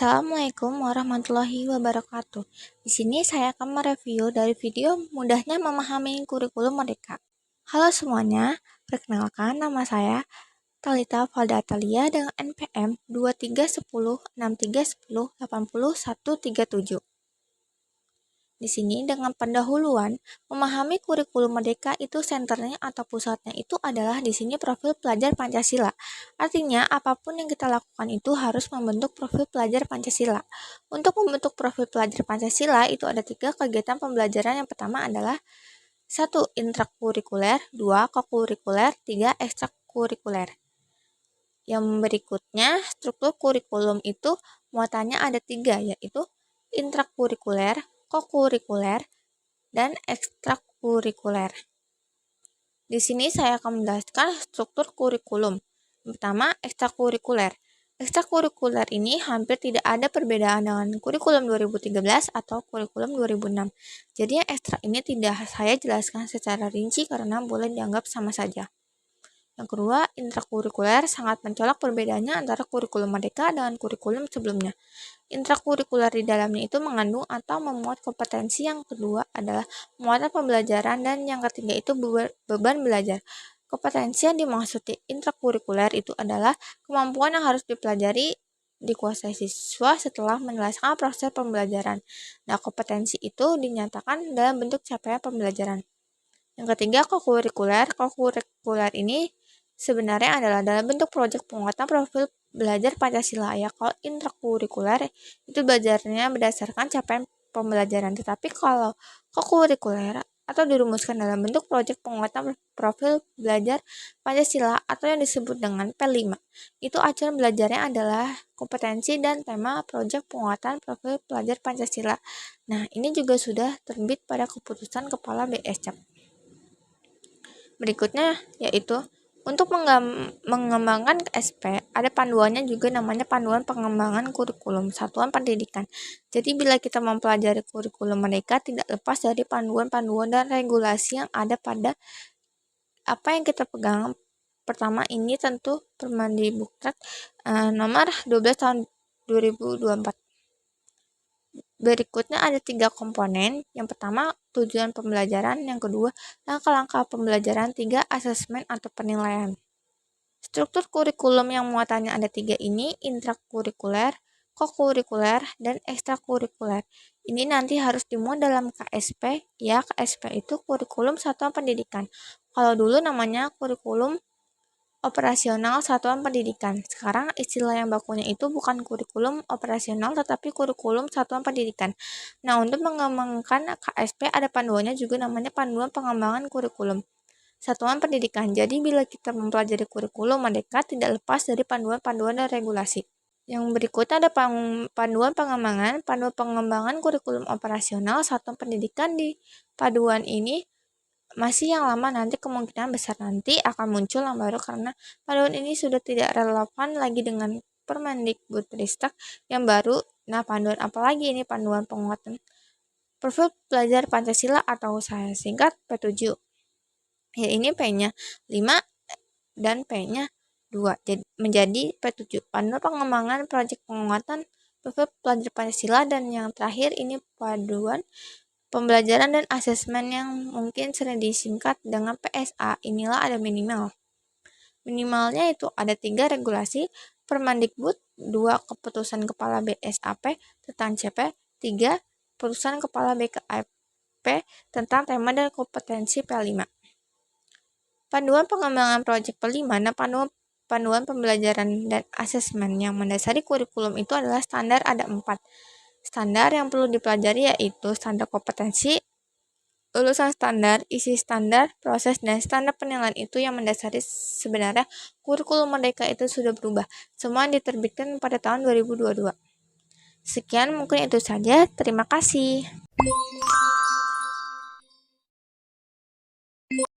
Assalamualaikum warahmatullahi wabarakatuh. Di sini saya akan mereview dari video mudahnya memahami kurikulum Merdeka. Halo semuanya, perkenalkan nama saya Talita Faldatalia dengan NPM 231063108037. Di sini dengan pendahuluan, memahami kurikulum Merdeka itu senternya atau pusatnya itu adalah di sini profil pelajar Pancasila. Artinya, apapun yang kita lakukan itu harus membentuk profil pelajar Pancasila. Untuk membentuk profil pelajar Pancasila itu ada 3 kegiatan pembelajaran. Yang pertama adalah 1. Intrakurikuler, 2. Kokurikuler, 3. Ekstrakurikuler. Yang berikutnya, struktur kurikulum itu muatannya ada 3, yaitu intrakurikuler, kokurikuler, dan ekstrakurikuler. Di sini saya akan menjelaskan struktur kurikulum. Pertama, ekstrakurikuler. Ekstrakurikuler ini hampir tidak ada perbedaan dengan kurikulum 2013 atau kurikulum 2006. Jadi yang ekstra ini tidak saya jelaskan secara rinci karena boleh dianggap sama saja. Yang kedua, intrakurikuler sangat mencolok perbedaannya antara kurikulum Merdeka dengan kurikulum sebelumnya. Intrakurikuler di dalamnya itu mengandung atau memuat kompetensi. Yang kedua adalah muatan pembelajaran, dan yang ketiga itu beban belajar. Kompetensi yang dimaksud di intrakurikuler itu adalah kemampuan yang harus dipelajari dikuasai siswa setelah menyelesaikan proses pembelajaran. Nah, kompetensi itu dinyatakan dalam bentuk capaian pembelajaran. Yang ketiga, kokurikuler. Kokurikuler ini sebenarnya adalah dalam bentuk proyek penguatan profil belajar Pancasila ya. Kalau intrakurikuler itu belajarnya berdasarkan capaian pembelajaran, tetapi kalau kokurikuler atau dirumuskan dalam bentuk proyek penguatan profil belajar Pancasila atau yang disebut dengan P5. Itu acuan belajarnya adalah kompetensi dan tema proyek penguatan profil belajar Pancasila. Nah, ini juga sudah terbit pada keputusan Kepala BSCap. Berikutnya yaitu untuk mengembangkan SP, ada panduannya juga namanya panduan pengembangan kurikulum satuan pendidikan. Jadi bila kita mempelajari kurikulum Merdeka tidak lepas dari panduan-panduan dan regulasi yang ada pada apa yang kita pegang. Pertama ini tentu Permendikbud nomor 12 tahun 2024. Berikutnya ada 3 komponen. Yang pertama, tujuan pembelajaran. Yang kedua, langkah-langkah pembelajaran. 3, asesmen atau penilaian. Struktur kurikulum yang muatannya ada 3 ini, intrakurikuler, kokurikuler, dan ekstrakurikuler. Ini nanti harus dimuat dalam KSP. Ya, KSP itu kurikulum satuan pendidikan. Kalau dulu namanya kurikulum operasional satuan pendidikan. Sekarang istilah yang bakunya itu bukan kurikulum operasional tetapi kurikulum satuan pendidikan. Nah, untuk mengembangkan KSP ada panduannya juga namanya panduan pengembangan kurikulum satuan pendidikan. Jadi bila kita mempelajari kurikulum Merdeka tidak lepas dari panduan-panduan dan regulasi. Yang berikutnya ada panduan pengembangan kurikulum operasional satuan pendidikan. Di panduan ini masih yang lama, nanti kemungkinan besar nanti akan muncul yang baru karena panduan ini sudah tidak relevan lagi dengan Permendikbudristek yang baru. Nah, panduan apa lagi ini? Panduan penguatan profil pelajar Pancasila atau saya singkat P7. Ya, ini P-nya 5 dan P-nya 2. Jadi menjadi P7. Panduan pengembangan proyek penguatan profil pelajar Pancasila, dan yang terakhir ini panduan pembelajaran dan asesmen yang mungkin sering disingkat dengan PSA. Inilah ada minimal. Minimalnya itu ada 3 regulasi, Permendikbud, 2 keputusan Kepala BSAP tentang CP, 3 keputusan Kepala BKAP tentang tema dan kompetensi P5. Panduan pengembangan proyek P5, nah panduan pembelajaran dan asesmen yang mendasari kurikulum itu adalah standar ada 4. Standar yang perlu dipelajari yaitu standar kompetensi, lulusan standar, isi standar, proses, dan standar penilaian. Itu yang mendasari sebenarnya kurikulum Merdeka itu sudah berubah. Semua diterbitkan pada tahun 2022. Sekian mungkin itu saja. Terima kasih.